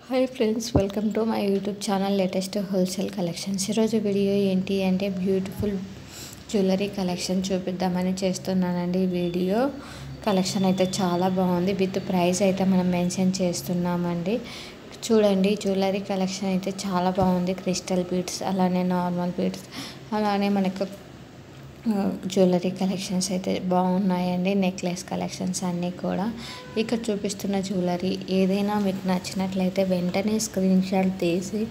Hi friends, welcome to my YouTube channel latest wholesale collections. ఈరోజు video ఏంటి అంటే beautiful jewellery collection చూపిద్దామని చేస్తున్నానండి. వీడియో కలెక్షన్ అయితే చాలా బాగుంది. విత్ ప్రైస్ అయితే మనం మెన్షన్ చేస్తున్నామండి. చూడండి, జ్యువెలరీ కలెక్షన్ అయితే చాలా బాగుంది. క్రిస్టల్ బీడ్స్, అలానే నార్మల్ బీడ్స్, అలానే మనకు జ్యువెలరీ కలెక్షన్స్ అయితే బాగున్నాయండి. నెక్లెస్ కలెక్షన్స్ అన్నీ కూడా. ఇక్కడ చూపిస్తున్న జ్యువెలరీ ఏదైనా మీకు నచ్చినట్లయితే వెంటనే స్క్రీన్ షాట్ తీసి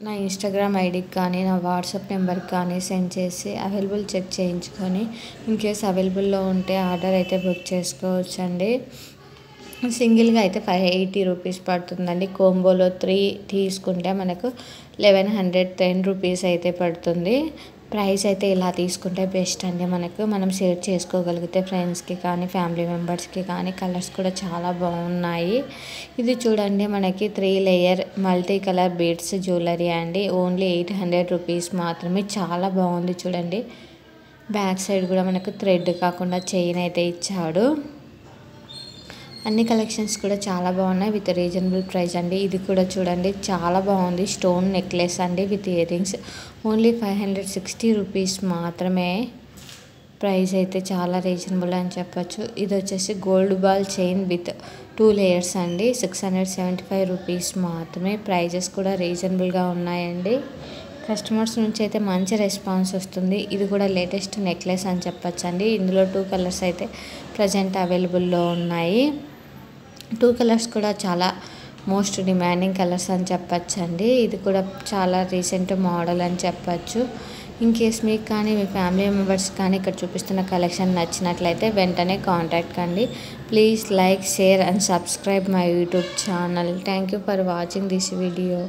నా ఇన్స్టాగ్రామ్ ఐడికి కానీ నా వాట్సాప్ నెంబర్కి కానీ సెండ్ చేసి అవైలబుల్ చెక్ చేయించుకొని ఇన్కేస్ అవైలబుల్లో ఉంటే ఆర్డర్ అయితే బుక్ చేసుకోవచ్చండి. సింగిల్గా అయితే 580 రూపీస్ పడుతుందండి. కోంబోలో 3 తీసుకుంటే మనకు 1110 రూపీస్ అయితే పడుతుంది. ప్రైస్ అయితే ఇలా తీసుకుంటే బెస్ట్ అండి. మనం షేర్ చేసుకోగలిగితే ఫ్రెండ్స్కి కానీ ఫ్యామిలీ మెంబర్స్కి కానీ. కలర్స్ కూడా చాలా బాగున్నాయి. ఇది చూడండి, మనకి 3 layer multi colour beads jewellery అండి. ఓన్లీ 800 రూపీస్ మాత్రమే. చాలా బాగుంది చూడండి. బ్యాక్ సైడ్ కూడా మనకు థ్రెడ్ కాకుండా చైన్ అయితే ఇచ్చాడు. అన్ని కలెక్షన్స్ కూడా చాలా బాగున్నాయి విత్ రీజనబుల్ ప్రైస్ అండి. ఇది కూడా చూడండి, చాలా బాగుంది. స్టోన్ నెక్లెస్ అండి with ear rings. Only 560 rupees మాత్రమే. ప్రైస్ అయితే చాలా రీజనబుల్ అని చెప్పచ్చు. ఇది వచ్చేసి gold ball chain with 2 layers అండి. 675 రూపీస్ మాత్రమే. ప్రైజెస్ కూడా రీజనబుల్గా ఉన్నాయండి. కస్టమర్స్ నుంచి అయితే మంచి రెస్పాన్స్ వస్తుంది. ఇది కూడా లేటెస్ట్ నెక్లెస్ అని చెప్పచ్చండి. ఇందులో 2 కలర్స్ అయితే ప్రజెంట్ అవైలబుల్లో ఉన్నాయి. 2 కలర్స్ కూడా చాలా మోస్ట్ డిమాండింగ్ కలర్స్ అని చెప్పచ్చండి. ఇది కూడా చాలా రీసెంట్ మోడల్ అని చెప్పచ్చు. ఇన్కేస్ మీకు కానీ మీ ఫ్యామిలీ మెంబర్స్ కానీ ఇక్కడ చూపిస్తున్న కలెక్షన్ నచ్చినట్లయితే వెంటనే కాంటాక్ట్ కండి. Please like, share and subscribe my YouTube channel. Thank you for watching this video.